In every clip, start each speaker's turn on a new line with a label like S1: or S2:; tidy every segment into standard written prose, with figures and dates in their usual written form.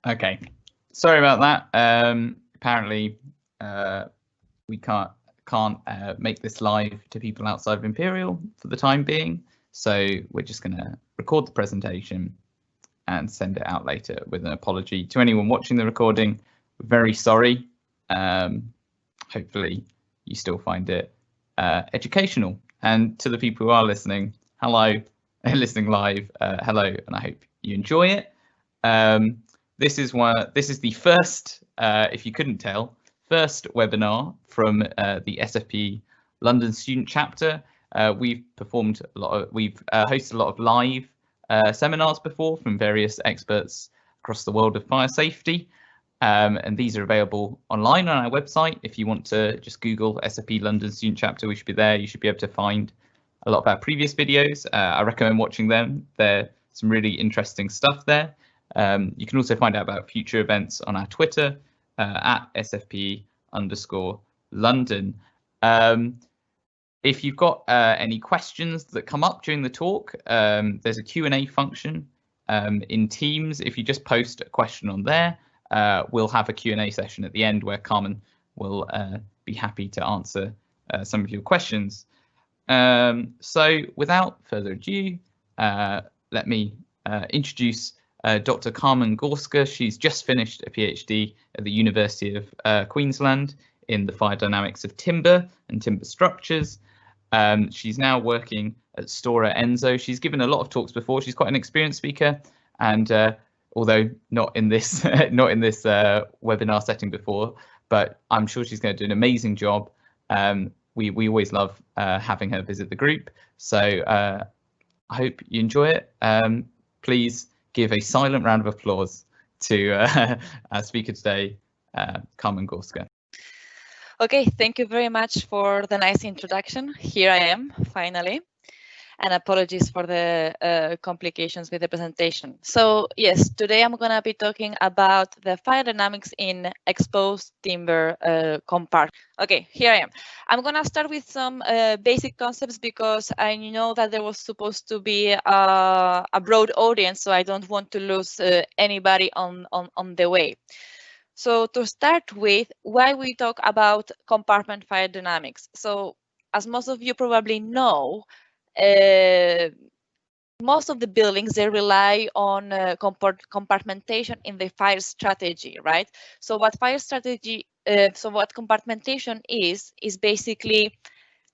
S1: Okay, sorry about that. Apparently, we can't make this live to people outside of Imperial for the time being, so we're just going to record the presentation and send it out later with an apology to anyone watching the recording. We're very sorry. Hopefully you still find it educational, and to the people who are listening, hello, listening live, hello, and I hope you enjoy it. This is the first, if you couldn't tell, first webinar from the SFP London student chapter. We've hosted a lot of live seminars before from various experts across the world of fire safety, and these are available online on our website. If you want to just Google SFP London student chapter, we should be there. You should be able to find a lot of our previous videos. I recommend watching them. There's some really interesting stuff there. You can also find out about future events on our Twitter at SFP_London. If you've got any questions that come up during the talk, there's a Q&A function in Teams. If you just post a question on there, we'll have a Q&A session at the end where Carmen will be happy to answer some of your questions. So without further ado, let me introduce Dr Carmen Gorska. She's just finished a PhD at the University of Queensland in the fire dynamics of timber and timber structures. She's now working at Stora Enso. She's given a lot of talks before. She's quite an experienced speaker, and although not in this webinar setting before, but I'm sure she's going to do an amazing job. We always love having her visit the group, so I hope you enjoy it. Please give a silent round of applause to our speaker today, Carmen Gorska.
S2: Okay, thank you very much for the nice introduction. Here I am, finally, and apologies for the complications with the presentation. So yes, today I'm going to be talking about the fire dynamics in exposed timber compartment. Okay, here I am. I'm going to start with some basic concepts because I know that there was supposed to be a broad audience, so I don't want to lose anybody on the way. So to start with, why we talk about compartment fire dynamics. So as most of you probably know, most of the buildings, they rely on compartmentation in the fire strategy, right? So what compartmentation is basically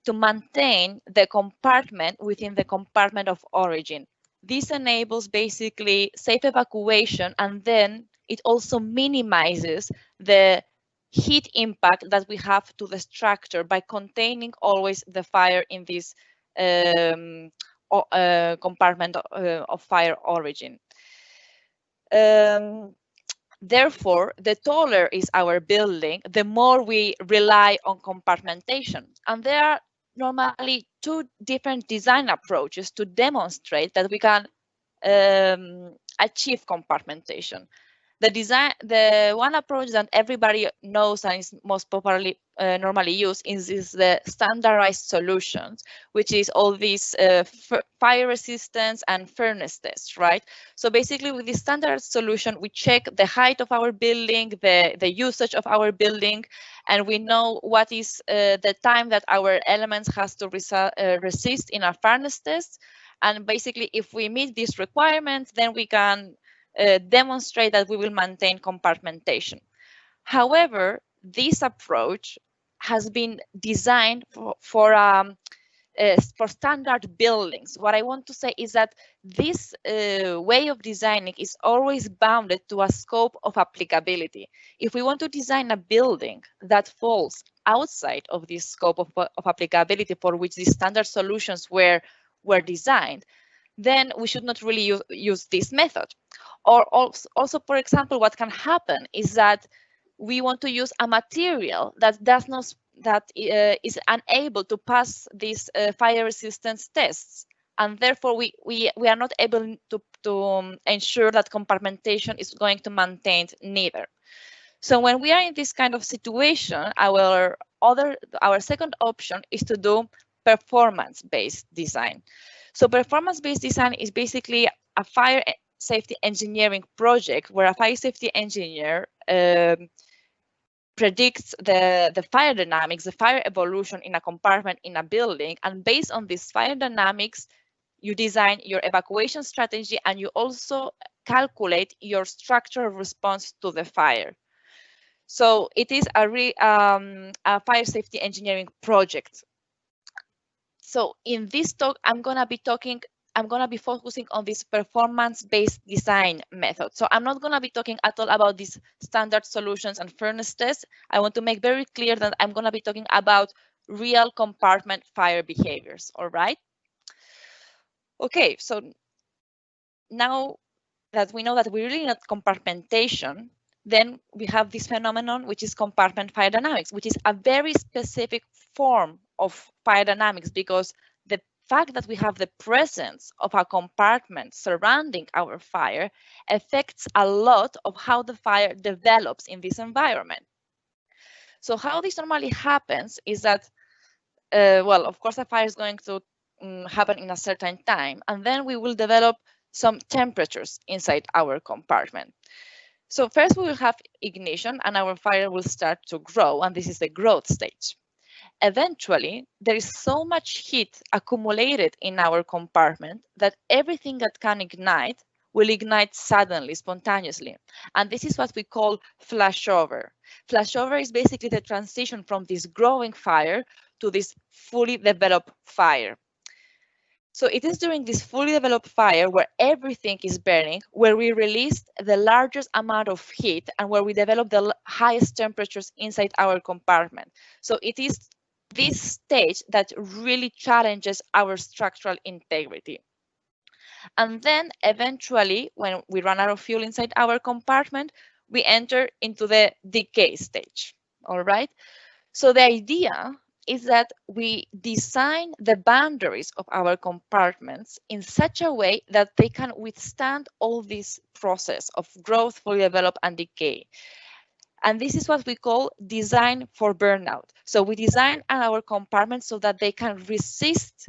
S2: to maintain the compartment within the compartment of origin. This enables basically safe evacuation, and then it also minimizes the heat impact that we have to the structure by containing always the fire in this compartment of fire origin. Therefore, the taller is our building, the more we rely on compartmentation. And there are normally two different design approaches to demonstrate that we can achieve compartmentation. The one approach that everybody knows and is most popularly normally used is the standardized solutions, which is all these fire resistance and furnace tests, right? So basically with the standard solution, we check the height of our building, the usage of our building, and we know what is the time that our elements has to resist in our furnace test. And basically, if we meet these requirements, then we can demonstrate that we will maintain compartmentation. However, this approach has been designed for standard buildings. What I want to say is that this way of designing is always bounded to a scope of applicability. If we want to design a building that falls outside of this scope of applicability for which these standard solutions were designed, then we should not really use this method. Or also, for example, what can happen is that we want to use a material that is unable to pass these fire resistance tests, and therefore we are not able to ensure that compartmentation is going to maintain neither. So when we are in this kind of situation, our second option is to do performance-based design. So performance-based design is basically a fire safety engineering project where a fire safety engineer predicts the fire dynamics, the fire evolution in a compartment in a building, and based on this fire dynamics, you design your evacuation strategy and you also calculate your structural response to the fire. So it is a fire safety engineering project. So in this talk, I'm gonna be focusing on this performance-based design method. So I'm not gonna be talking at all about these standard solutions and furnace tests. I want to make very clear that I'm gonna be talking about real compartment fire behaviors, all right? Okay, so now that we know that we really need compartmentation, then we have this phenomenon, which is compartment fire dynamics, which is a very specific form of fire dynamics, because the fact that we have the presence of a compartment surrounding our fire affects a lot of how the fire develops in this environment. So how this normally happens is that, well, of course, a fire is going to happen in a certain time, and then we will develop some temperatures inside our compartment. So first we will have ignition and our fire will start to grow, and this is the growth stage. Eventually, there is so much heat accumulated in our compartment that everything that can ignite will ignite suddenly, spontaneously. And this is what we call flashover. Flashover is basically the transition from this growing fire to this fully developed fire. So it is during this fully developed fire where everything is burning, where we release the largest amount of heat and where we develop the highest temperatures inside our compartment. So it is this stage that really challenges our structural integrity. And then eventually, when we run out of fuel inside our compartment, we enter into the decay stage, all right? So the idea is that we design the boundaries of our compartments in such a way that they can withstand all this process of growth, fully develop, and decay. And this is what we call design for burnout. So we design our compartments so that they can resist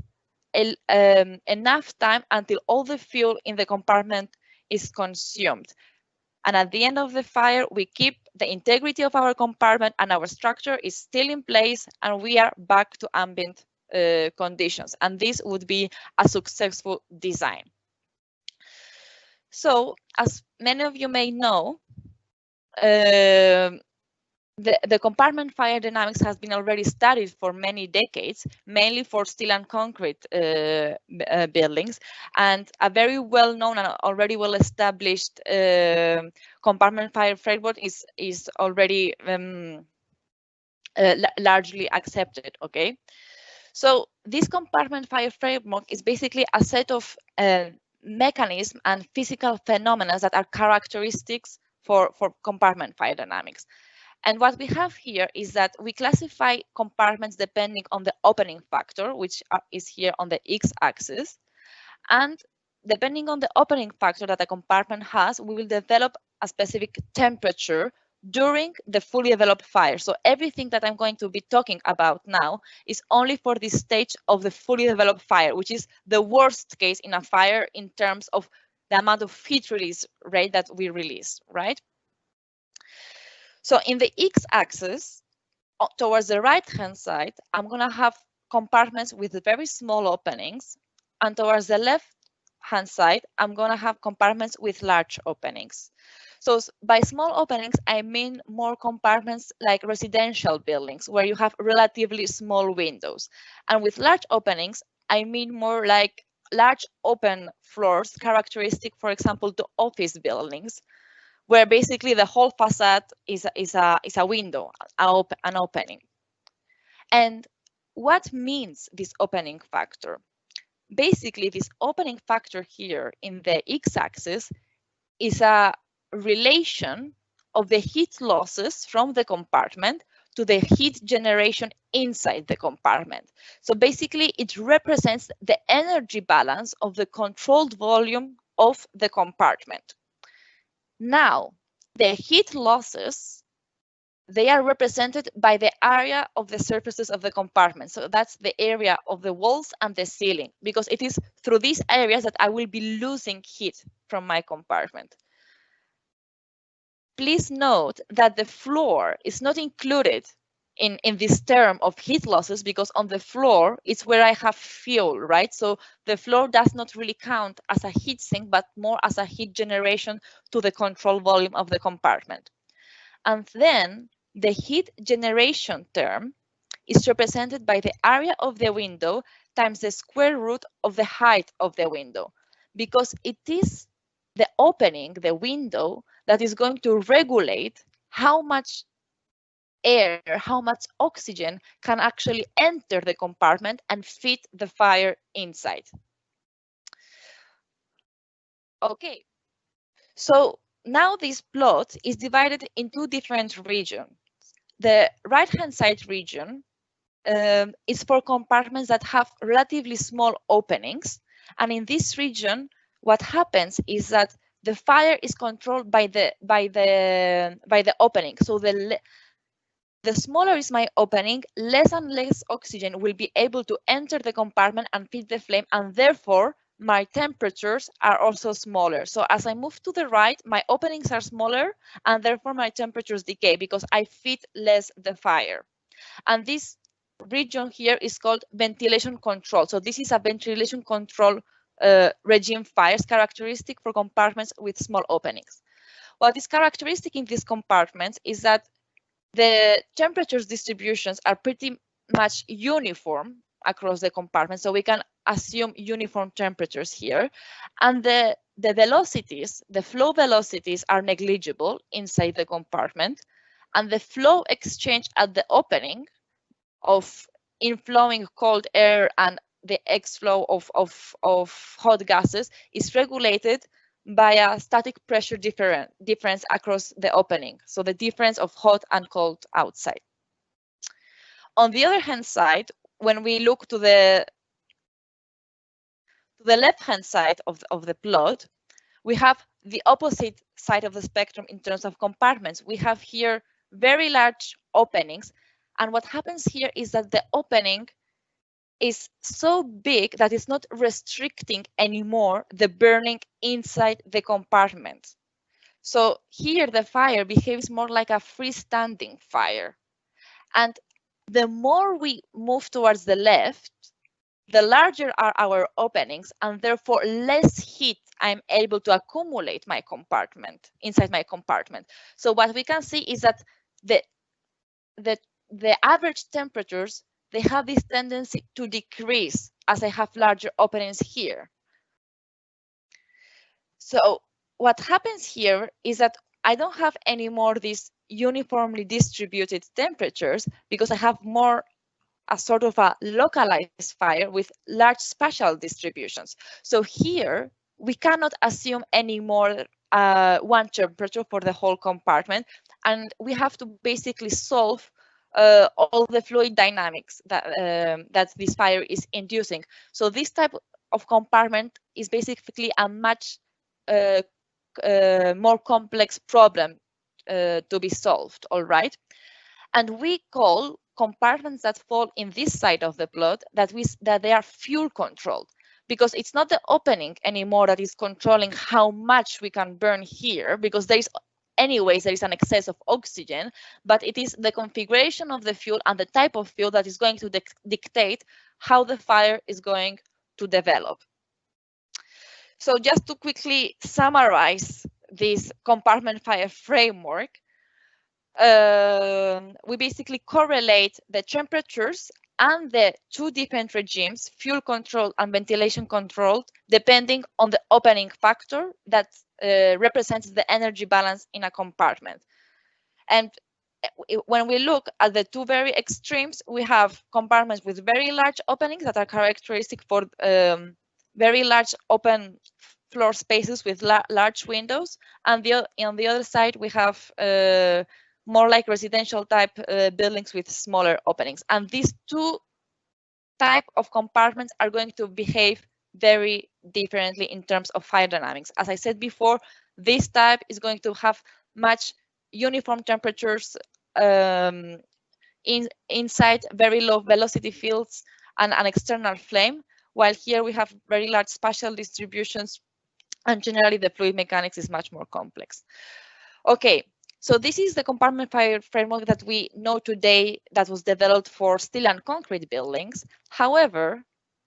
S2: enough time until all the fuel in the compartment is consumed. And at the end of the fire, we keep the integrity of our compartment and our structure is still in place and we are back to ambient conditions. And this would be a successful design. So as many of you may know, the compartment fire dynamics has been already studied for many decades, mainly for steel and concrete buildings, and a very well-known and already well-established compartment fire framework is already largely accepted. Okay, so this compartment fire framework is basically a set of mechanisms and physical phenomena that are characteristics for compartment fire dynamics. And what we have here is that we classify compartments depending on the opening factor, which is here on the x-axis. And depending on the opening factor that a compartment has, we will develop a specific temperature during the fully developed fire. So everything that I'm going to be talking about now is only for this stage of the fully developed fire, which is the worst case in a fire in terms of the amount of heat release rate that we release, right? So in the x-axis, towards the right-hand side, I'm going to have compartments with very small openings. And towards the left-hand side, I'm going to have compartments with large openings. So by small openings, I mean more compartments like residential buildings, where you have relatively small windows. And with large openings, I mean more like large open floors, characteristic, for example, to office buildings, where basically the whole facade is a window, an opening. And what means this opening factor? Basically, this opening factor here in the x-axis is a relation of the heat losses from the compartment to the heat generation inside the compartment. So basically, it represents the energy balance of the controlled volume of the compartment. Now, the heat losses they are represented by the area of the surfaces of the compartment. So that's the area of the walls and the ceiling, because it is through these areas that I will be losing heat from my compartment. Please note that the floor is not included in this term of heat losses, because on the floor it's where I have fuel, right? So the floor does not really count as a heat sink, but more as a heat generation to the control volume of the compartment. And then the heat generation term is represented by the area of the window times the square root of the height of the window, because it is the opening, the window, that is going to regulate how much air, how much oxygen can actually enter the compartment and feed the fire inside. Okay, so now this plot is divided in two different regions. The right-hand side region is for compartments that have relatively small openings. And in this region, what happens is that the fire is controlled by the opening. So the smaller is my opening, less and less oxygen will be able to enter the compartment and feed the flame, and therefore my temperatures are also smaller. So as I move to the right, my openings are smaller, and therefore my temperatures decay because I feed less the fire. And this region here is called ventilation control. So this is a ventilation control regime fires characteristic for compartments with small openings. What is characteristic in these compartments is that the temperatures distributions are pretty much uniform across the compartment. So we can assume uniform temperatures here. And the velocities, the flow velocities are negligible inside the compartment. And the flow exchange at the opening of inflowing cold air and the exflow of hot gases is regulated by a static pressure difference across the opening. So the difference of hot and cold outside. On the other hand side, when we look to the left-hand side of the plot, we have the opposite side of the spectrum in terms of compartments. We have here very large openings. And what happens here is that the opening is so big that it's not restricting anymore the burning inside the compartment. So here the fire behaves more like a freestanding fire. And the more we move towards the left, the larger are our openings, and therefore less heat I'm able to accumulate my compartment inside my compartment. So what we can see is that the average temperatures, they have this tendency to decrease as I have larger openings here. So what happens here is that I don't have anymore these uniformly distributed temperatures, because I have more a sort of a localized fire with large spatial distributions. So here we cannot assume anymore one temperature for the whole compartment, and we have to basically solve all the fluid dynamics that this fire is inducing. So this type of compartment is basically a much more complex problem to be solved, all right? And we call compartments that fall in this side of the plot that they are fuel controlled, because it's not the opening anymore that is controlling how much we can burn here, because there is an excess of oxygen, but it is the configuration of the fuel and the type of fuel that is going to dictate how the fire is going to develop. So just to quickly summarize this compartment fire framework, we basically correlate the temperatures and the two different regimes, fuel controlled and ventilation controlled, depending on the opening factor that represents the energy balance in a compartment. And when we look at the two very extremes, we have compartments with very large openings that are characteristic for very large open floor spaces with large windows. And on the other side, we have more like residential type buildings with smaller openings. And these two type of compartments are going to behave very differently in terms of fire dynamics. As I said before, this type is going to have much uniform temperatures inside very low velocity fields and an external flame, while here we have very large spatial distributions, and generally the fluid mechanics is much more complex. Okay, so this is the compartment fire framework that we know today that was developed for steel and concrete buildings. However,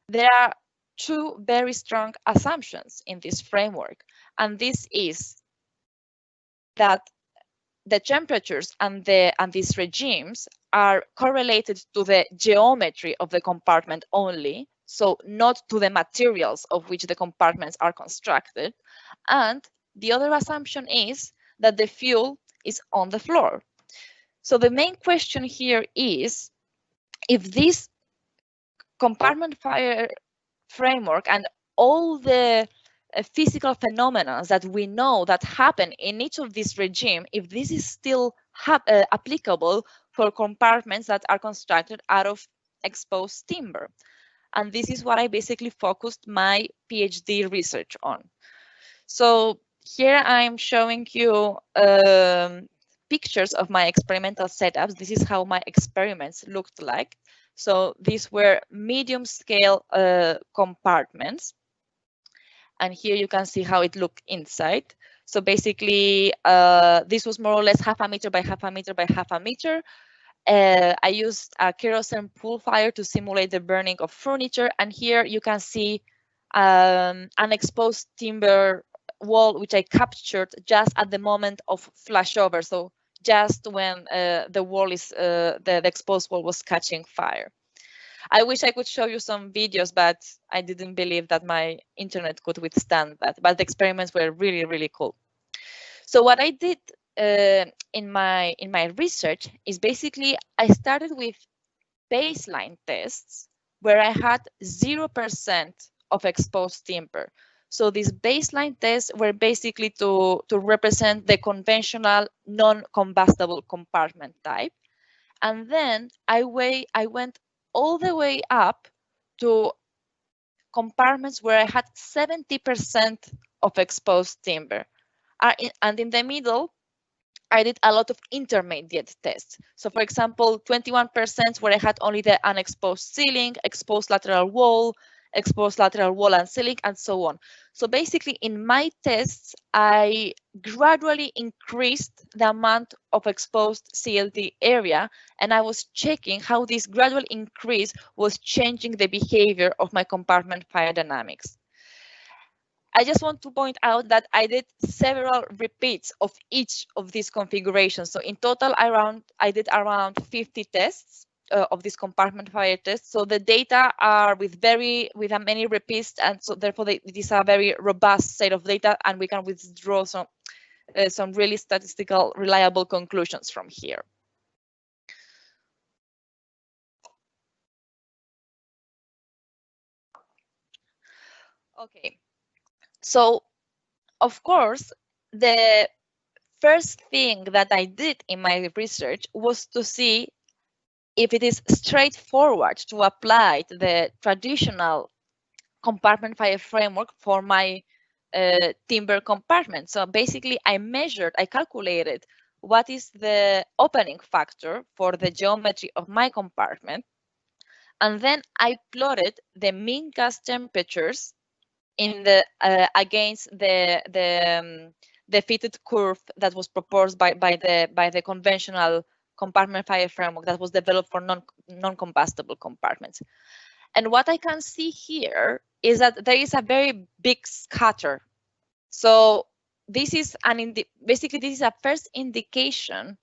S2: there are two very strong assumptions in this framework, and this is that the temperatures and these regimes are correlated to the geometry of the compartment only, so not to the materials of which the compartments are constructed. And the other assumption is that the fuel is on the floor. So the main question here is if this compartment fire framework and all the physical phenomena that we know that happen in each of these regime, if this is still applicable for compartments that are constructed out of exposed timber. And this is what I basically focused my PhD research on. So here I'm showing you pictures of my experimental setups. This is how my experiments looked like. So these were medium scale compartments. And here you can see how it looked inside. So basically, this was more or less 1/2 meter by 1/2 meter by 1/2 meter. I used a kerosene pool fire to simulate the burning of furniture. And here you can see an exposed timber wall, which I captured just at the moment of flashover. So just when the wall is, the exposed wall was catching fire. I wish I could show you some videos, but I didn't believe that my internet could withstand that. But the experiments were really, really cool. So what I did in my research is basically I started with baseline tests where I had 0% of exposed timber. So these baseline tests were basically to represent the conventional non-combustible compartment type. And then I went all the way up to compartments where I had 70% of exposed timber. And in the middle, I did a lot of intermediate tests. So for example, 21% where I had only the unexposed ceiling, exposed lateral wall and ceiling, and so on. So basically in my tests, I gradually increased the amount of exposed CLT area, and I was checking how this gradual increase was changing the behavior of my compartment fire dynamics. I just want to point out that I did several repeats of each of these configurations. So in total, I did around 50 tests of these compartment fire tests. So the data are with many repeats, and so therefore these are a very robust set of data, and we can withdraw some really statistical reliable conclusions from here. Okay. So, of course, the first thing that I did in my research was to see if it is straightforward to apply the traditional compartment fire framework for my timber compartment. So basically, I calculated what is the opening factor for the geometry of my compartment. And then I plotted the mean gas temperatures in the against the fitted curve that was proposed by the conventional compartment fire framework that was developed for non-combustible compartments. And what I can see here is that there is a very big scatter. So this is basically this is a first indication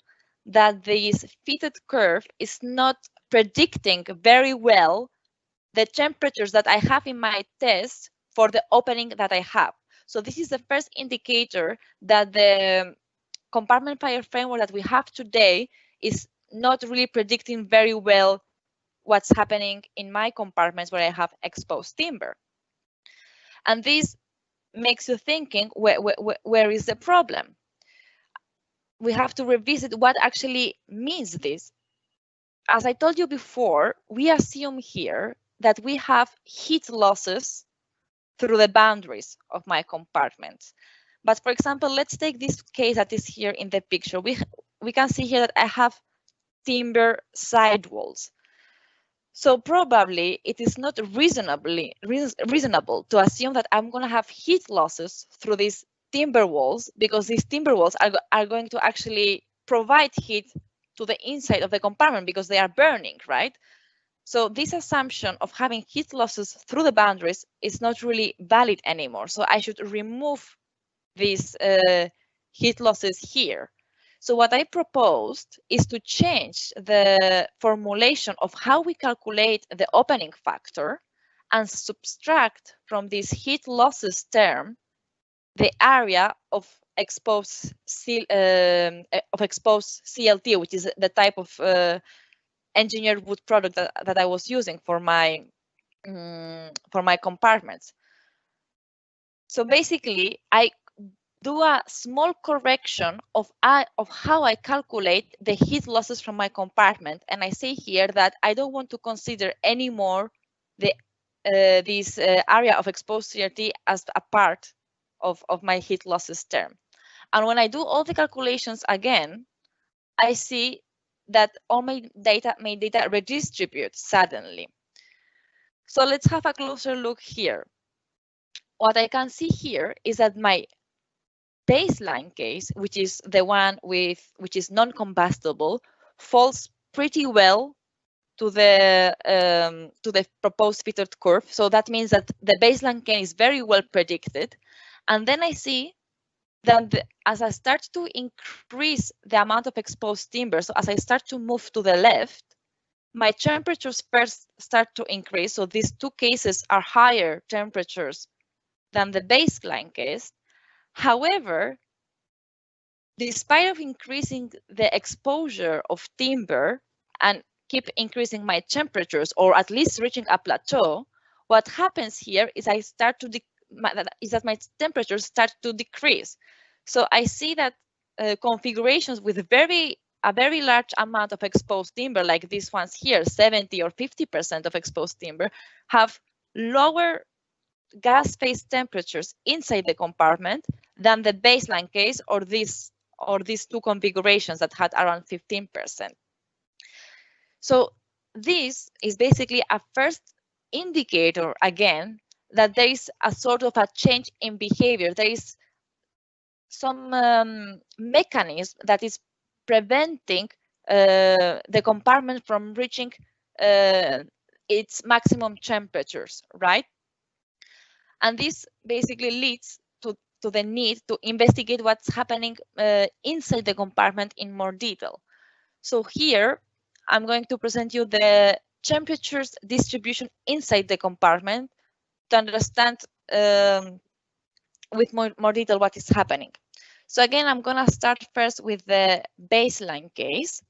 S2: that this fitted curve is not predicting very well the temperatures that I have in my test for the opening that I have. So this is the first indicator that the compartment fire framework that we have today is not really predicting very well what's happening in my compartments where I have exposed timber. And this makes you thinking, where is the problem? We have to revisit what actually means this. As I told you before, we assume here that we have heat losses through the boundaries of my compartments. But for example, let's take this case that is here in the picture. We can see here that I have timber sidewalls. So probably it is not reasonable to assume that I'm going to have heat losses through these timber walls, because these timber walls are going to actually provide heat to the inside of the compartment because they are burning, right? So this assumption of having heat losses through the boundaries is not really valid anymore. So I should remove these heat losses here. So what I proposed is to change the formulation of how we calculate the opening factor and subtract from this heat losses term the area of exposed CLT, which is the type of engineered wood product that I was using for my compartments. So basically, I do a small correction of how I calculate the heat losses from my compartment, and I say here that I don't want to consider anymore this area of exposed CRT as a part of my heat losses term. And when I do all the calculations again, I see that all my data redistribute suddenly. So let's have a closer look here. What I can see here is that my baseline case, which is the one which is non-combustible, falls pretty well to the proposed fitted curve. So that means that the baseline case is very well predicted. And then I see that as I start to increase the amount of exposed timber, so as I start to move to the left, my temperatures first start to increase. So these two cases are higher temperatures than the baseline case. However, despite of increasing the exposure of timber and keep increasing my temperatures, or at least reaching a plateau, what happens here is that my temperatures start to decrease. So I see that configurations with a very large amount of exposed timber, like these ones here, 70 or 50% of exposed timber, have lower gas phase temperatures inside the compartment than the baseline case, or these two configurations that had around 15%. So this is basically a first indicator, again, that there is a sort of a change in behavior. There is some mechanism that is preventing the compartment from reaching its maximum temperatures, right? And this basically leads to the need to investigate what's happening inside the compartment in more detail. So here, I'm going to present you the temperatures distribution inside the compartment to understand with more detail what is happening. So again, I'm going to start first with the baseline case.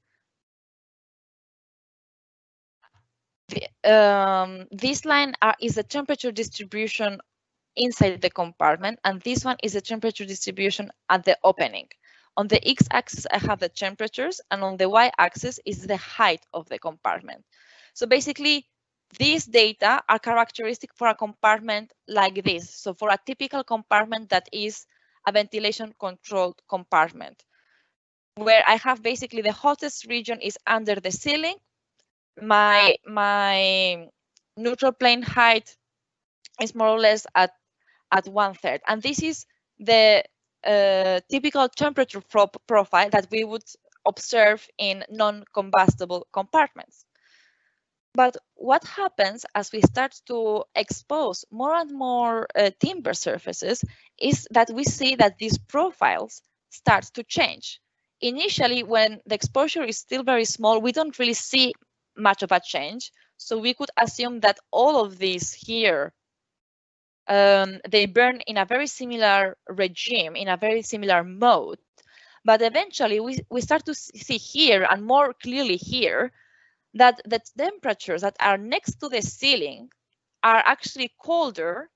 S2: This line is the temperature distribution inside the compartment, and this one is the temperature distribution at the opening. On the x-axis, I have the temperatures, and on the y-axis is the height of the compartment. So basically, these data are characteristic for a compartment like this. So for a typical compartment that is a ventilation-controlled compartment, where I have basically the hottest region is under the ceiling, my neutral plane height is more or less at 1/3, and this is the typical temperature profile that we would observe in non-combustible compartments. But what happens as we start to expose more and more timber surfaces is that we see that these profiles start to change. Initially, when the exposure is still very small, we don't really see much of a change. So we could assume that all of these here, they burn in a very similar regime, in a very similar mode. But eventually, we start to see here, and more clearly here, that the temperatures that are next to the ceiling are actually cooler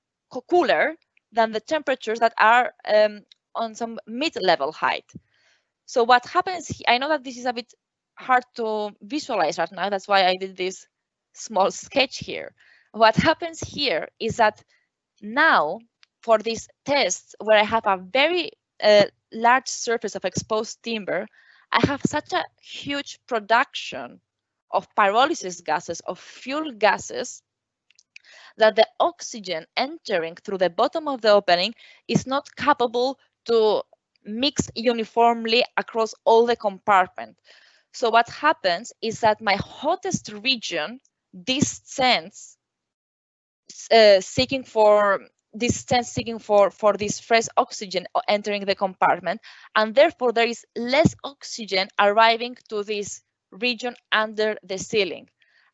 S2: than the temperatures that are on some mid-level height. So what happens, I know that this is a bit hard to visualize right now, that's why I did this small sketch here. What happens here is that now, for these tests where I have a very large surface of exposed timber, I have such a huge production of pyrolysis gases, of fuel gases, that the oxygen entering through the bottom of the opening is not capable to mix uniformly across all the compartment. So what happens is that my hottest region descends seeking for this fresh oxygen entering the compartment, and therefore there is less oxygen arriving to this region under the ceiling.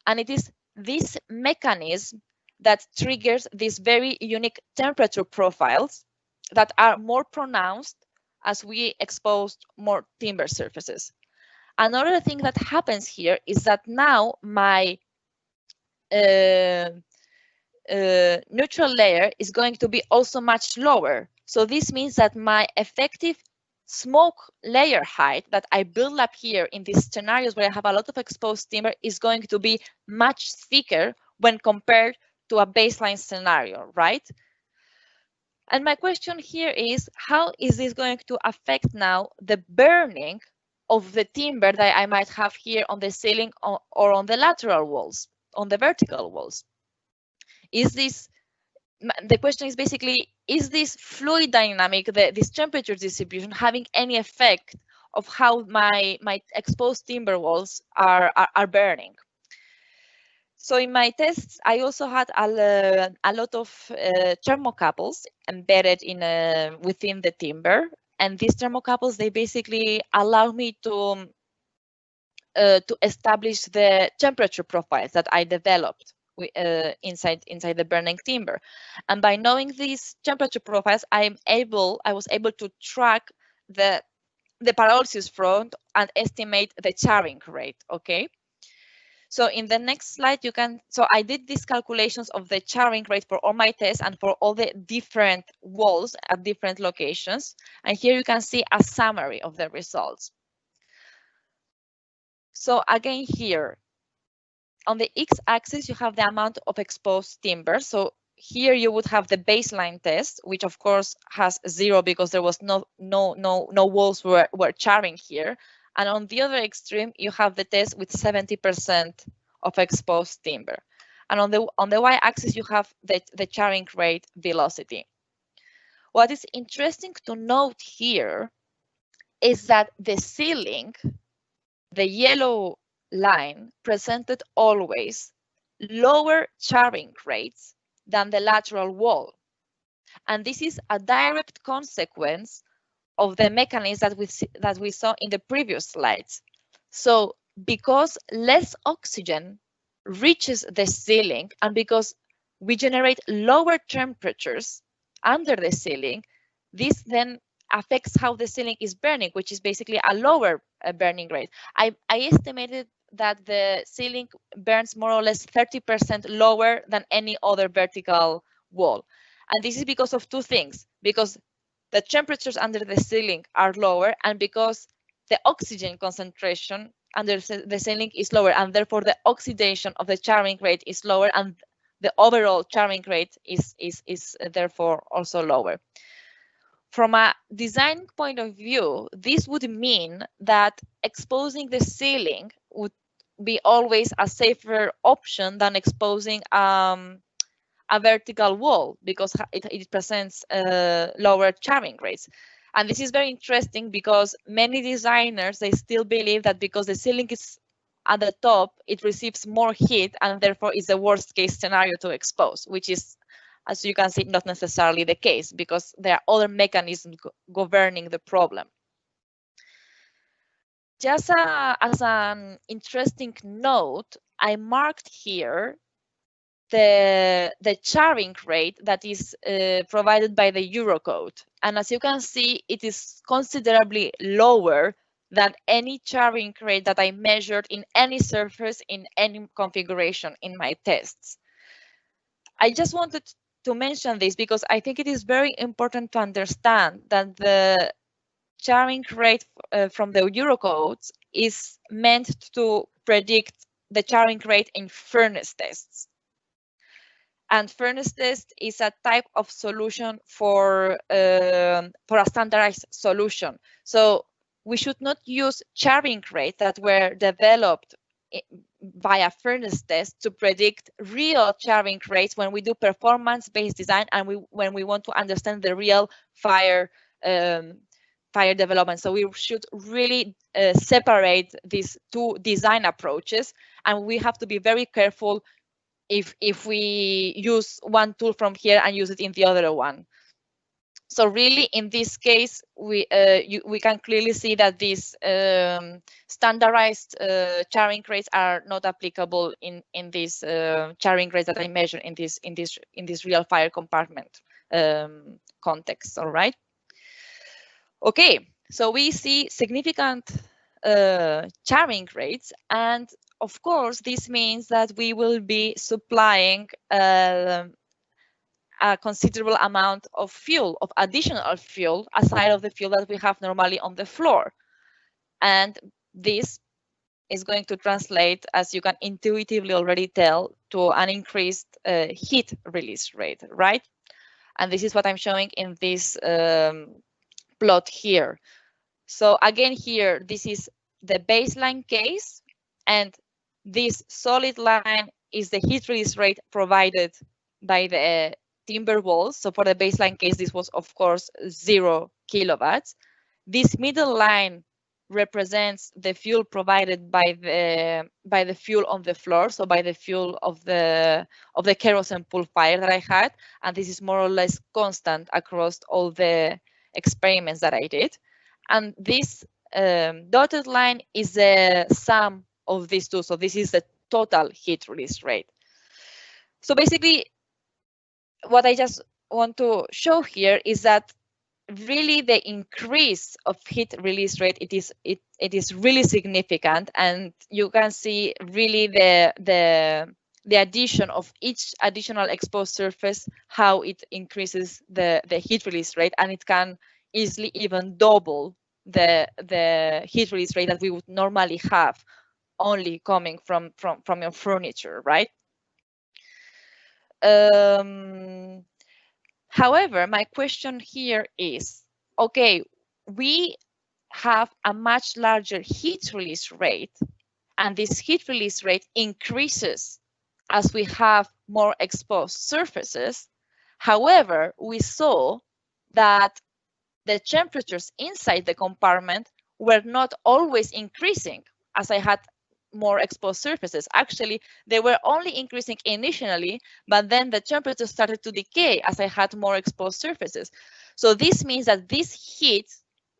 S2: And it is this mechanism that triggers these very unique temperature profiles that are more pronounced as we expose more timber surfaces. Another thing that happens here is that now my neutral layer is going to be also much lower. So this means that my effective smoke layer height that I build up here in these scenarios where I have a lot of exposed timber is going to be much thicker when compared to a baseline scenario, right? And my question here is, how is this going to affect now the burning of the timber that I might have here on the ceiling or on the lateral walls, on the vertical walls? Is this, the question is basically, is this fluid dynamic, this temperature distribution, having any effect of how my exposed timber walls are burning? So in my tests, I also had a lot of thermocouples embedded in within the timber, and these thermocouples, they basically allow me to establish the temperature profiles that I developed inside the burning timber. And by knowing these temperature profiles, I was able to track the pyrolysis front and estimate the charring rate. Okay. So in the next slide, you can, so I did these calculations of the charring rate for all my tests and for all the different walls at different locations. And here you can see a summary of the results. So again, here on the x-axis, you have the amount of exposed timber. So here you would have the baseline test, which of course has 0 because there was no walls were charring here. And on the other extreme, you have the test with 70% of exposed timber. And on the y-axis, you have the charring rate velocity. What is interesting to note here is that the ceiling, the yellow line, presented always lower charring rates than the lateral wall. And this is a direct consequence of the mechanism that we saw in the previous slides. So because less oxygen reaches the ceiling and because we generate lower temperatures under the ceiling, this then affects how the ceiling is burning, which is basically a lower burning rate. I estimated that the ceiling burns more or less 30% lower than any other vertical wall. And this is because of two things, because the temperatures under the ceiling are lower and because the oxygen concentration under the ceiling is lower, and therefore the oxidation of the charring rate is lower and the overall charring rate is therefore also lower. From a design point of view, this would mean that exposing the ceiling would be always a safer option than exposing a vertical wall because it presents lower charring rates. And this is very interesting because many designers, they still believe that because the ceiling is at the top, it receives more heat and therefore is the worst case scenario to expose, which is, as you can see, not necessarily the case because there are other mechanisms governing the problem. Just as an interesting note, I marked here the charring rate that is provided by the Eurocode. And as you can see, it is considerably lower than any charring rate that I measured in any surface in any configuration in my tests. I just wanted to mention this because I think it is very important to understand that the charring rate from the Eurocode is meant to predict the charring rate in furnace tests. And furnace test is a type of solution for a standardized solution. So we should not use charring rates that were developed via furnace tests to predict real charring rates when we do performance-based design and when we want to understand the real fire development. So we should really separate these two design approaches, and we have to be very careful if we use one tool from here and use it in the other one. So really, in this case, we can clearly see that these standardized charring rates are not applicable in these charring rates that I measure in this real fire compartment context. All right. Okay, so we see significant charring rates, and of course, this means that we will be supplying a considerable amount of fuel, of additional fuel, aside of the fuel that we have normally on the floor. And this is going to translate, as you can intuitively already tell, to an increased heat release rate, right? And this is what I'm showing in this plot here. So again, here, this is the baseline case, and this solid line is the heat release rate provided by the timber walls. So for the baseline case, this was, of course, 0 kilowatts. This middle line represents the fuel provided by the fuel on the floor, so by the fuel of the kerosene pool fire that I had, and this is more or less constant across all the experiments that I did. And this dotted line is the sum of these two, so this is the total heat release rate. So basically, what I just want to show here is that really the increase of heat release rate, it is really significant, and you can see really the addition of each additional exposed surface, how it increases the heat release rate, and it can easily even double the heat release rate that we would normally have only coming from your furniture, right? However, my question here is, okay, we have a much larger heat release rate, and this heat release rate increases as we have more exposed surfaces. However, we saw that the temperatures inside the compartment were not always increasing as I had more exposed surfaces. Actually, they were only increasing initially, but then the temperature started to decay as I had more exposed surfaces. So this means that this heat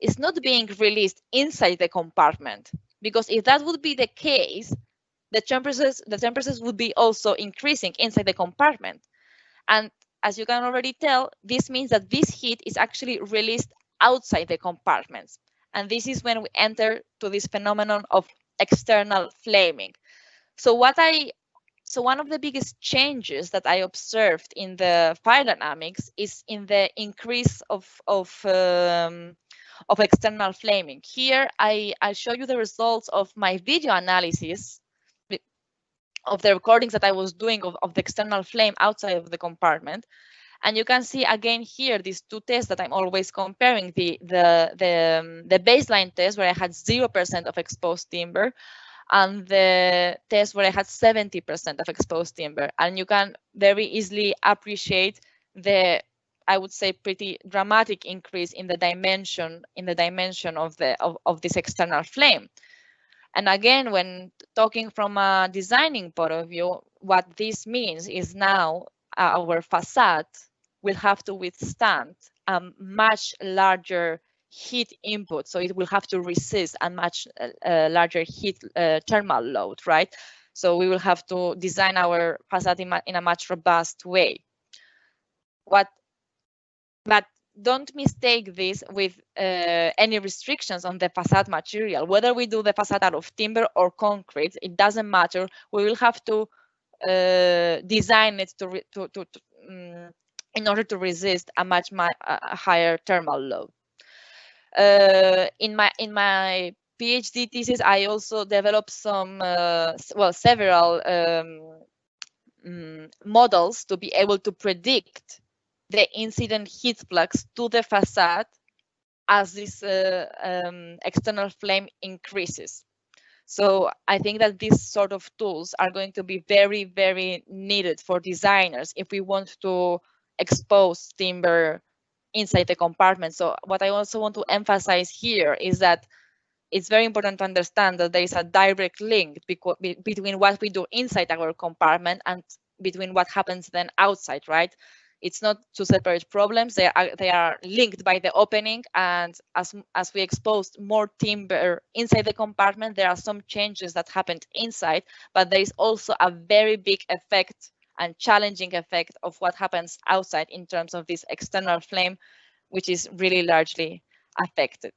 S2: is not being released inside the compartment, because if that would be the case, the temperatures would be also increasing inside the compartment. And as you can already tell, this means that this heat is actually released outside the compartments. And this is when we enter to this phenomenon of external flaming. So one of the biggest changes that I observed in the fire dynamics is in the increase of external flaming. Here, I'll show you the results of my video analysis of the recordings that I was doing of the external flame outside of the compartment. And you can see again here these two tests that I'm always comparing, the baseline test where I had 0% of exposed timber, and the test where I had 70% of exposed timber. And you can very easily appreciate the, I would say, pretty dramatic increase in the dimension of this external flame. And again, when talking from a designing point of view, what this means is now our facade will have to withstand a much larger heat input. So it will have to resist a much larger heat thermal load, right? So we will have to design our facade in a much robust way. But don't mistake this with any restrictions on the facade material. Whether we do the facade out of timber or concrete, it doesn't matter. We will have to design it in order to resist a much higher thermal load. In my PhD thesis, I also developed some, several models to be able to predict the incident heat flux to the facade as this external flame increases. So I think that these sort of tools are going to be very, very needed for designers if we want to expose timber inside the compartment. So what I also want to emphasize here is that it's very important to understand that there is a direct link between what we do inside our compartment and between what happens then outside, right? It's not two separate problems. They are linked by the opening, and as we exposed more timber inside the compartment, there are some changes that happened inside, but there is also a very big effect and challenging effect of what happens outside in terms of this external flame, which is really largely affected.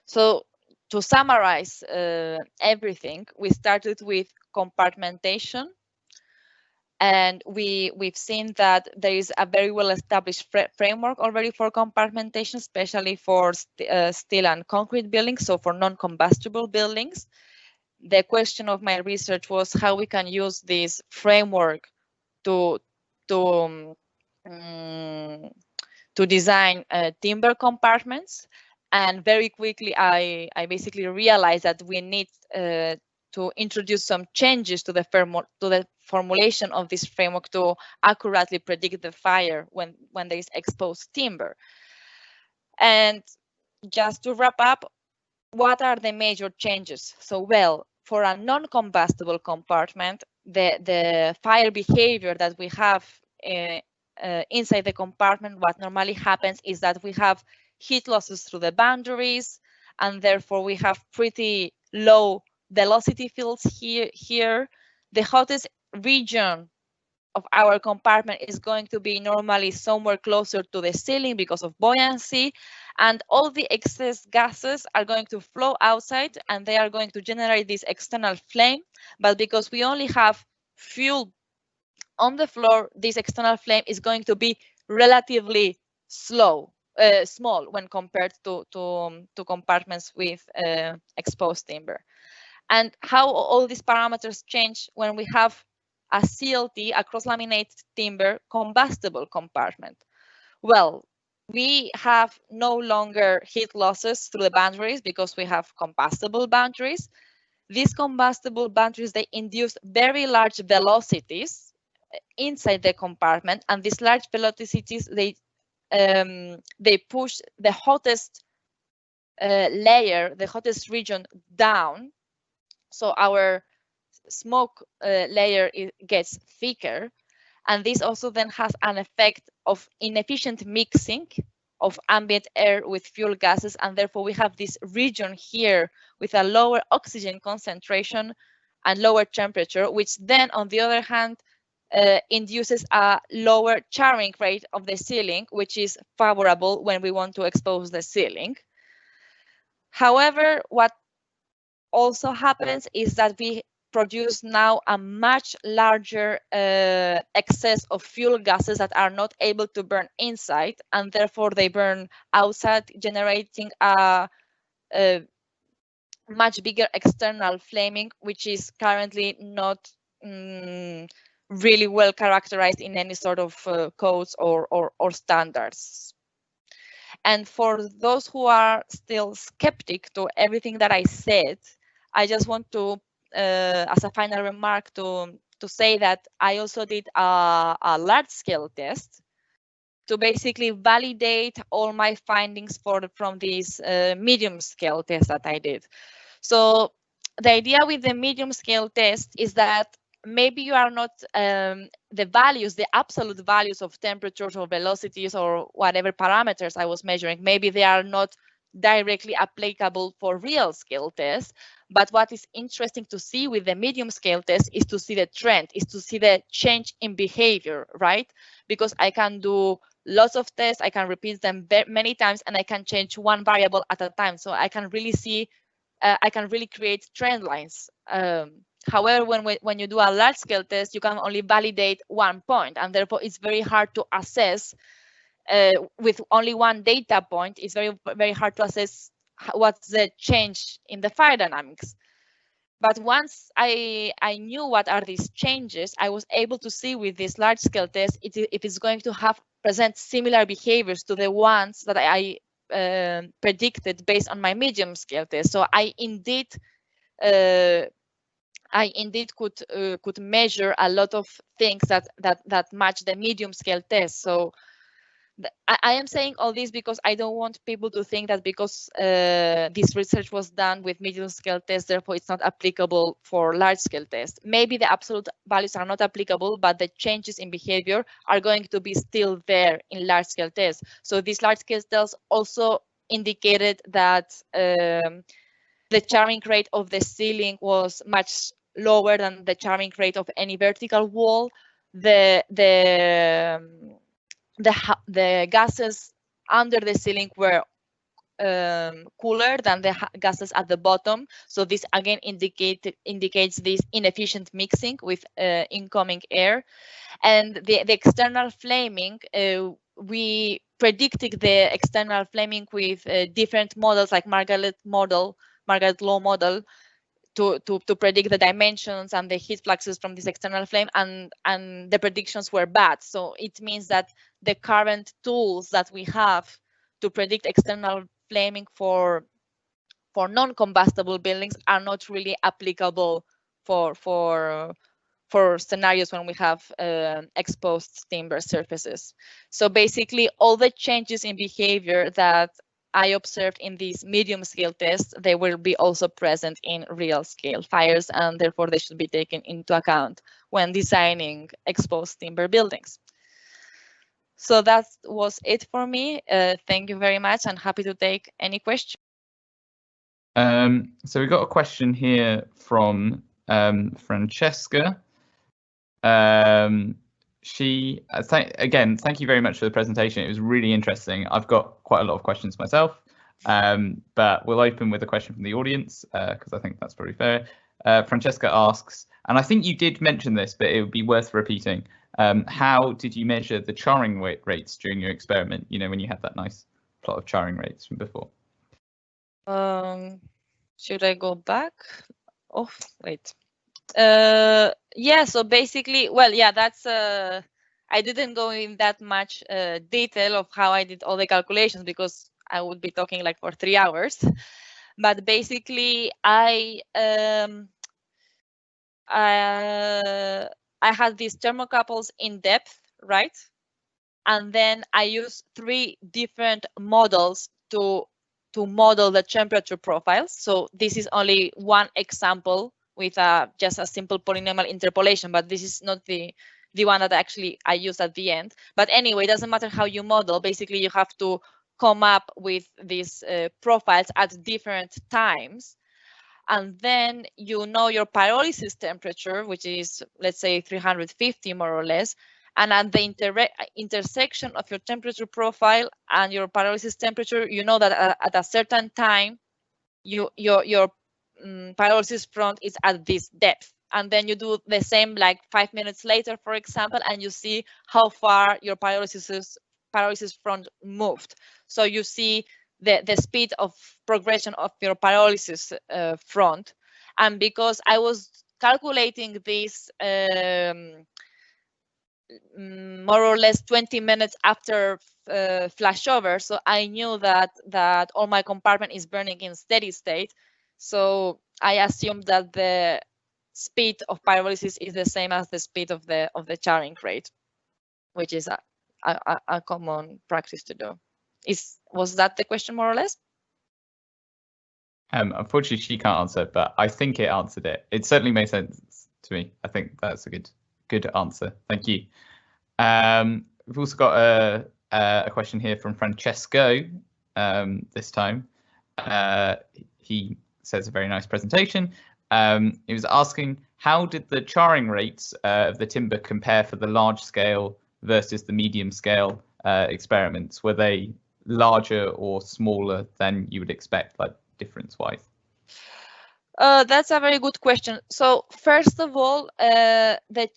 S2: So to summarize everything, we started with compartmentation. And we've seen that there is a very well-established framework already for compartmentation, especially for steel and concrete buildings, so for non-combustible buildings. The question of my research was how we can use this framework to design timber compartments. And very quickly, I basically realized that we need to introduce some changes to the formulation of this framework to accurately predict the fire when there is exposed timber. And just to wrap up, what are the major changes? So, well, for a non-combustible compartment, the fire behavior that we have inside the compartment, what normally happens is that we have heat losses through the boundaries, and therefore we have pretty low velocity fields here. The hottest region of our compartment is going to be normally somewhere closer to the ceiling because of buoyancy, and all the excess gases are going to flow outside and they are going to generate this external flame. But because we only have fuel on the floor, this external flame is going to be relatively small when compared to compartments with exposed timber. And how all these parameters change when we have a CLT, a cross-laminated timber combustible compartment. Well, we have no longer heat losses through the boundaries because we have combustible boundaries. These combustible boundaries, they induce very large velocities inside the compartment, and these large velocities, they push the hottest layer, the hottest region down. So our smoke layer gets thicker, and this also then has an effect of inefficient mixing of ambient air with fuel gases, and therefore we have this region here with a lower oxygen concentration and lower temperature, which then on the other hand induces a lower charring rate of the ceiling, which is favorable when we want to expose the ceiling. However, what also happens is that we produce now a much larger excess of fuel gases that are not able to burn inside, and therefore they burn outside, generating a much bigger external flaming, which is currently not really well characterized in any sort of codes or standards. And for those who are still skeptic to everything that I said, I just want to, as a final remark, to say that I also did a large-scale test to basically validate all my findings from this medium-scale test that I did. So the idea with the medium-scale test is that maybe you are not the values, the absolute values of temperatures or velocities or whatever parameters I was measuring, maybe they are not directly applicable for real scale tests. But what is interesting to see with the medium scale test is to see the trend, is to see the change in behavior, right? Because I can do lots of tests, I can repeat them many times, and I can change one variable at a time. So I can really see, I can really create trend lines. However, when you do a large scale test, you can only validate one point, and therefore it's very hard to assess with only one data point. It's very, very hard to assess what's the change in the fire dynamics. But once I knew what are these changes, I was able to see with this large scale test if it's going to present similar behaviors to the ones that I predicted based on my medium scale test. So I indeed could measure a lot of things that match the medium scale test. So I am saying all this because I don't want people to think that because this research was done with medium scale tests, therefore it's not applicable for large scale tests. Maybe the absolute values are not applicable, but the changes in behavior are going to be still there in large scale tests. So these large scale tests also indicated that the charring rate of the ceiling was much lower than the charring rate of any vertical wall. The gases under the ceiling were cooler than the gases at the bottom. So this again indicates this inefficient mixing with incoming air. And the external flaming, we predicted the external flaming with different models like Margaret Law model to predict the dimensions and the heat fluxes from this external flame, and the predictions were bad. So it means that the current tools that we have to predict external flaming for non-combustible buildings are not really applicable for scenarios when we have exposed timber surfaces. So basically all the changes in behavior that I observed in these medium scale tests, they will be also present in real scale fires, and therefore they should be taken into account when designing exposed timber buildings. So that was it for me. Thank you very much, and happy to take any questions.
S1: So we got a question here from Francesca. Again, thank you very much for the presentation. It was really interesting. I've got quite a lot of questions myself, but we'll open with a question from the audience because I think that's probably fair. Francesca asks, and I think you did mention this, but it would be worth repeating. How did you measure the charring rates during your experiment? You know, when you had that nice plot of charring rates from before.
S2: Should I go back? Oh, wait. Yeah, so basically, well, yeah, that's I didn't go in that much detail of how I did all the calculations because I would be talking like for 3 hours. But basically, I had these thermocouples in depth, right? And then I used 3 different models to model the temperature profiles. So this is only one example with just a simple polynomial interpolation, but this is not the one that actually I used at the end. But anyway, it doesn't matter how you model. Basically, you have to come up with these profiles at different times. And then you know your pyrolysis temperature, which is, let's say, 350 more or less. And at the intersection of your temperature profile and your pyrolysis temperature, you know that at a certain time, your pyrolysis front is at this depth. And then you do the same like 5 minutes later, for example, and you see how far your pyrolysis front moved. So you see the speed of progression of your pyrolysis front. And because I was calculating this more or less 20 minutes after flashover, so I knew that all my compartment is burning in steady state. So I assumed that the speed of pyrolysis is the same as the speed of the charring rate, which is a common practice to do. Was that the question more or less?
S1: Unfortunately, she can't answer, but I think it answered it. It certainly made sense to me. I think that's a good answer. Thank you. We've also got a question here from Francesco this time. He says a very nice presentation. He was asking, how did the charring rates of the timber compare for the large scale versus the medium scale experiments? Were they larger or smaller than you would expect, like difference wise?
S2: That's a very good question. So first of all, the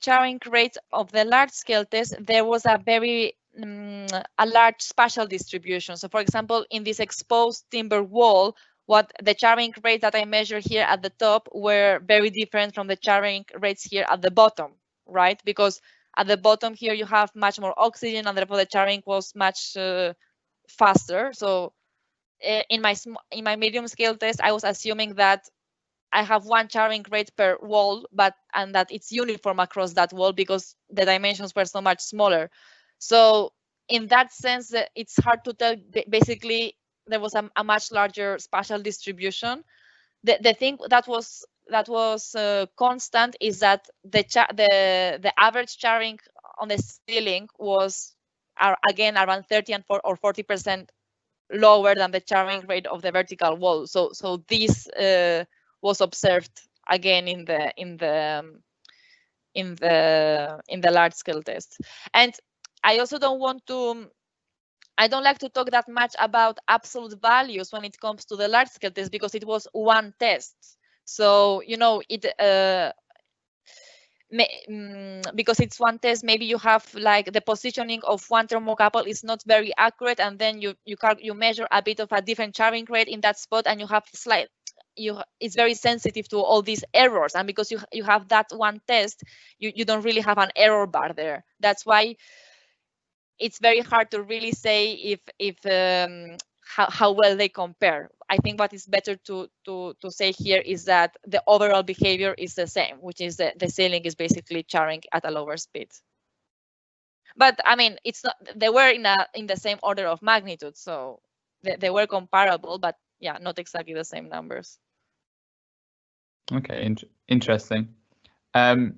S2: charring rate of the large scale test, there was a very a large spatial distribution. So for example, in this exposed timber wall, what the charring rate that I measure here at the top were very different from the charring rates here at the bottom, right? Because at the bottom here you have much more oxygen, and therefore the charring was much faster. So in my medium scale test, I was assuming that I have one charring rate per wall, and that it's uniform across that wall because the dimensions were so much smaller. So in that sense, it's hard to tell. Basically, there was a much larger spatial distribution. The thing that was constant is that the average charring on the ceiling was again around 30 or 40% lower than the charring rate of the vertical wall. So this was observed again in the large scale test. And I also I don't like to talk that much about absolute values when it comes to the large scale test because it was one test. So, you know, because it's one test, maybe you have like the positioning of one thermocouple is not very accurate, and then you measure a bit of a different charring rate in that spot, and you have it's very sensitive to all these errors. And because you have that one test, you don't really have an error bar there. That's why it's very hard to really say how well they compare. I think what is better to say here is that the overall behavior is the same, which is the ceiling is basically charring at a lower speed. But I mean, it's not, they were in the same order of magnitude, so they were comparable, but yeah, not exactly the same numbers.
S1: Okay, interesting. I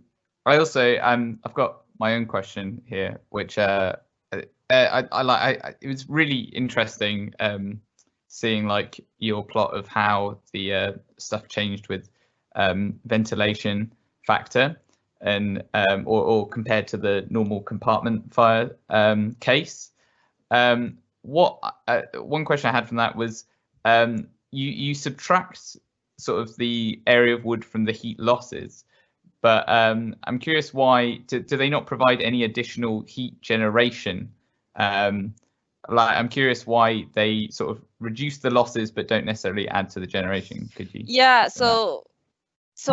S1: also I've got my own question here, which it was really interesting seeing like your plot of how the stuff changed with ventilation factor and or compared to the normal compartment fire case. One question I had from that was you subtract sort of the area of wood from the heat losses, but I'm curious why do they not provide any additional heat generation? I'm curious why they sort of reduce the losses but don't necessarily add to the generation. Could you?
S2: Yeah, so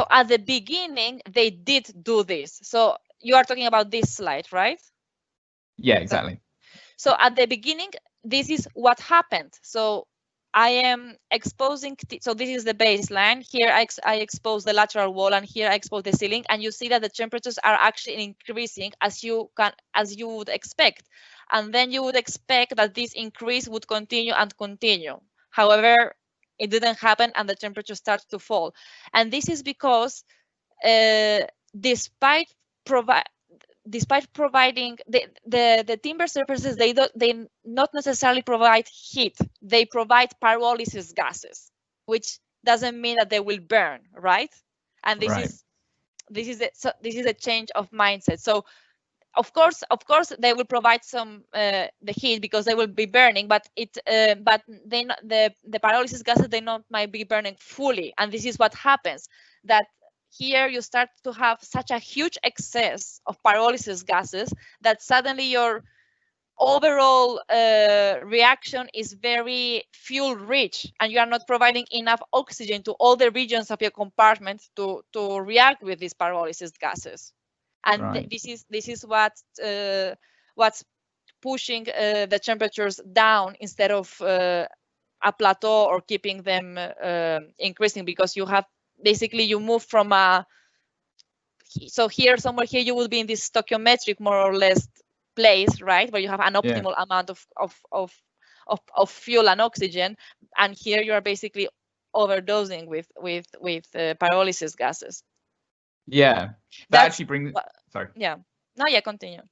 S2: at the beginning they did do this. So you are talking about this slide, right?
S1: Yeah, exactly.
S2: So at the beginning, this is what happened. So I am exposing, so this is the baseline. Here I expose the lateral wall, and here I expose the ceiling, and you see that the temperatures are actually increasing as you would expect. And then you would expect that this increase would continue and continue. However, it didn't happen, and the temperature starts to fall. And this is because despite providing the timber surfaces, they not necessarily provide heat. They provide pyrolysis gases, which doesn't mean that they will burn, right? And this is a change of mindset. So of course they will provide some the heat because they will be burning, but the pyrolysis gases, they not might be burning fully. And this is what happens, that here you start to have such a huge excess of pyrolysis gases that suddenly your overall reaction is very fuel rich, and you are not providing enough oxygen to all the regions of your compartment to react with these pyrolysis gases. And this is what's pushing the temperatures down instead of a plateau or keeping them increasing, because you have basically you move from so somewhere here you will be in this stoichiometric more or less place, right, where you have an optimal amount of fuel and oxygen, and here you are basically overdosing with pyrolysis gases.
S1: Yeah, that actually brings. Sorry.
S2: Yeah. No, yeah, continue.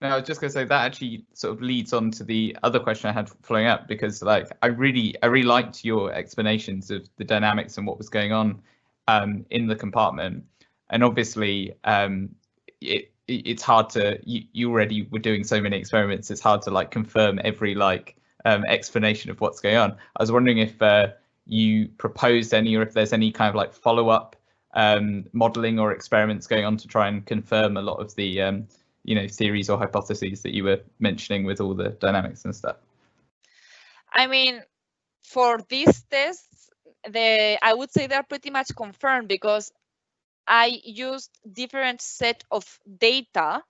S1: No, I was just gonna say that actually sort of leads on to the other question I had following up, because like I really liked your explanations of the dynamics and what was going on in the compartment. And obviously it's hard to, you already were doing so many experiments, it's hard to like confirm every like explanation of what's going on. I was wondering if you proposed any, or if there's any kind of like follow-up modeling or experiments going on to try and confirm a lot of the theories or hypotheses that you were mentioning with all the dynamics and stuff.
S2: I mean, for these tests, I would say they're pretty much confirmed, because I used different set of data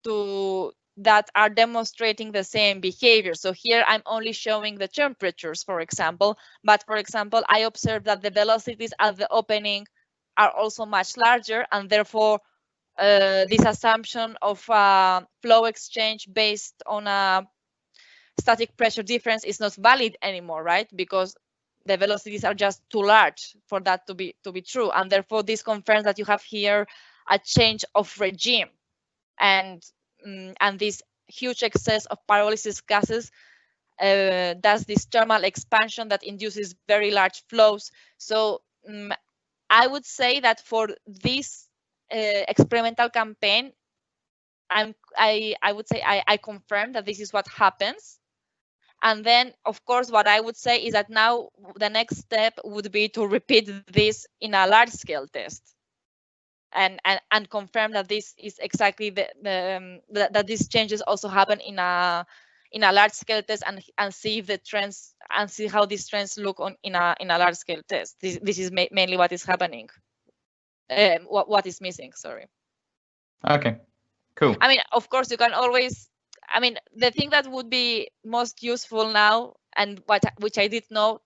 S2: to that are demonstrating the same behavior. So here I'm only showing the temperatures, for example, but for example, I observe that the velocities at the opening are also much larger, and therefore this assumption of flow exchange based on a static pressure difference is not valid anymore, right? Because the velocities are just too large for that to be true, and therefore this confirms that you have here a change of regime, and this huge excess of pyrolysis gases does this thermal expansion that induces very large flows. So I would say that for this experimental campaign, I would say I confirm that this is what happens. And then, of course, what I would say is that now the next step would be to repeat this in a large-scale test, and confirm that this is exactly that these changes also happen in a large-scale test, and see if the trends, and see how these trends look in a large-scale test. This is mainly what is happening. What is missing? Sorry.
S1: Okay. Cool.
S2: I mean, of course, you can always. I mean, the thing that would be most useful now, and which I did not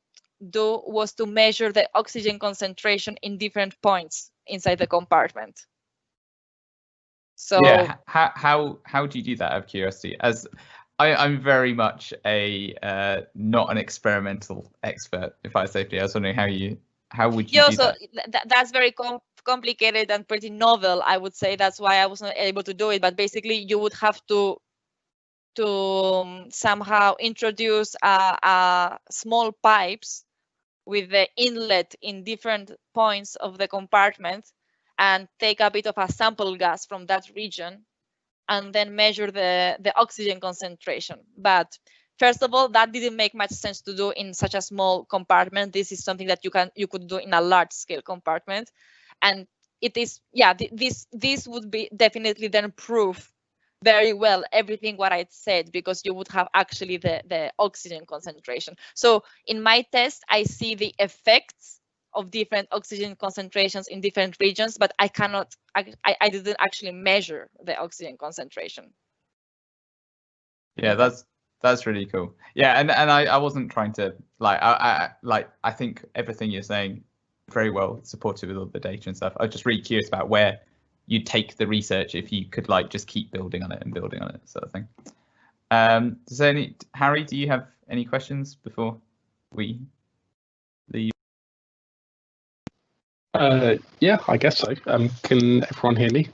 S2: do, was to measure the oxygen concentration in different points inside the compartment. So
S1: yeah, how do you do that, out of curiosity? As I'm very much a not an experimental expert, if I say. I was wondering how would you do
S2: so
S1: that?
S2: That's very complicated and pretty novel, I would say. That's why I was not able to do it. But basically, you would have to somehow introduce small pipes with the inlet in different points of the compartment, and take a bit of a sample gas from that region, and then measure the oxygen concentration. But first of all, that didn't make much sense to do in such a small compartment. This is something that you could do in a large scale compartment, and it is, yeah, this would be definitely then proof very well everything what I said, because you would have actually the oxygen concentration. So in my test, I see the effects of different oxygen concentrations in different regions, but I didn't actually measure the oxygen concentration.
S1: Yeah, that's really cool. Yeah, and I wasn't trying to I think everything you're saying very well supported with all the data and stuff. I was just really curious about where you'd take the research if you could just keep building on it and building on it, sort of thing. Harry, do you have any questions before we leave?
S3: Yeah, I guess so. Can everyone hear me?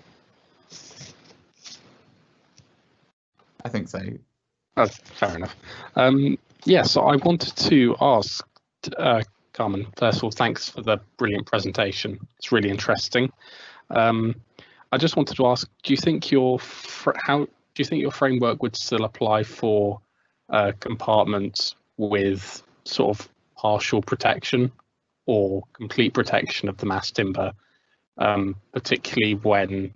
S1: I think so.
S3: Oh, fair enough. Yeah, so I wanted to ask Carmen, first of all, thanks for the brilliant presentation. It's really interesting. I just wanted to ask, do you think your framework would still apply for compartments with sort of partial protection or complete protection of the mass timber, particularly when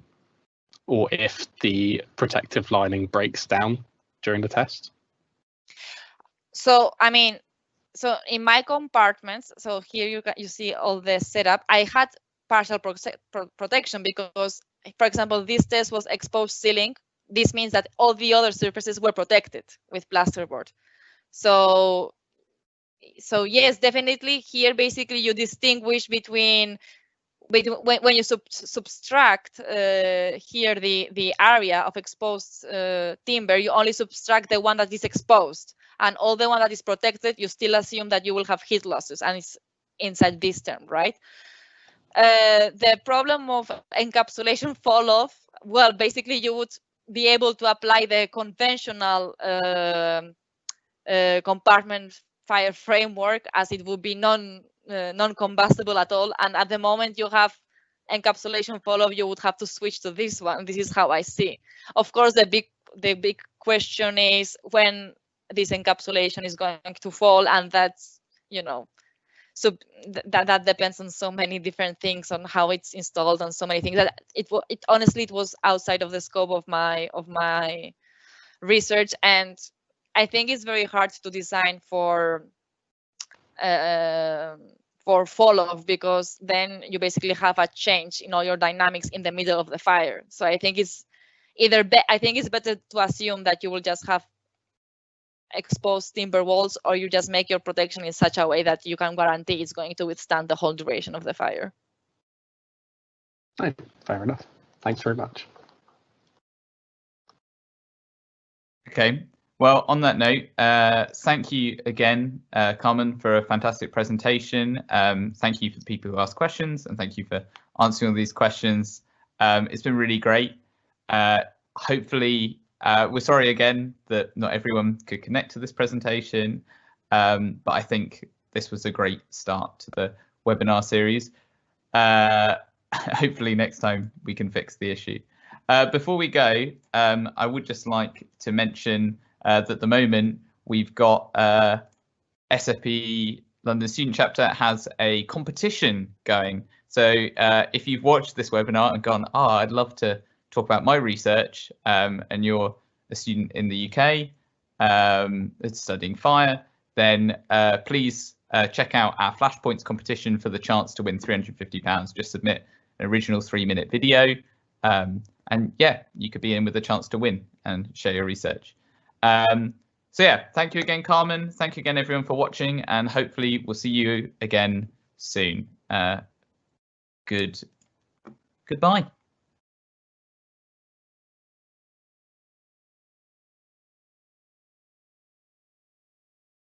S3: or if the protective lining breaks down during the test?
S2: So I mean, so in my compartments, so here you see all the setup. I had partial protection because, for example, this test was exposed ceiling. This means that all the other surfaces were protected with plasterboard. So yes, definitely here basically you distinguish between when you subtract here the area of exposed timber, you only subtract the one that is exposed, and all the one that is protected, you still assume that you will have heat losses, and it's inside this term, right? The problem of encapsulation fall off, well, basically you would be able to apply the conventional compartment fire framework, as it would be non-combustible at all. And at the moment you have encapsulation fall off, you would have to switch to this one. This is how I see. Of course, the big question is when this encapsulation is going to fall, and that's, you know, so that depends on so many different things, on how it's installed, on so many things, that it honestly it was outside of the scope of my research. And I think it's very hard to design for fall off, because then you basically have a change in all your dynamics in the middle of the fire. So I think it's I think it's better to assume that you will just have exposed timber walls, or you just make your protection in such a way that you can guarantee it's going to withstand the whole duration of the fire.
S3: Oh, fair enough. Thanks very much.
S1: Okay. Well, on that note, thank you again, Carmen, for a fantastic presentation. Thank you for the people who asked questions, and thank you for answering all these questions. It's been really great. Hopefully, we're sorry again that not everyone could connect to this presentation, but I think this was a great start to the webinar series. Hopefully next time we can fix the issue. Before we go, I would just like to mention that at the moment we've got SFP London Student Chapter has a competition going. So if you've watched this webinar and gone, oh, I'd love to talk about my research, and you're a student in the UK studying fire, then please check out our Flashpoints competition for the chance to win £350. Just submit an original 3-minute video, and yeah, you could be in with a chance to win and share your research. So yeah, thank you again, Carmen. Thank you again, everyone, for watching, and hopefully we'll see you again soon. Goodbye.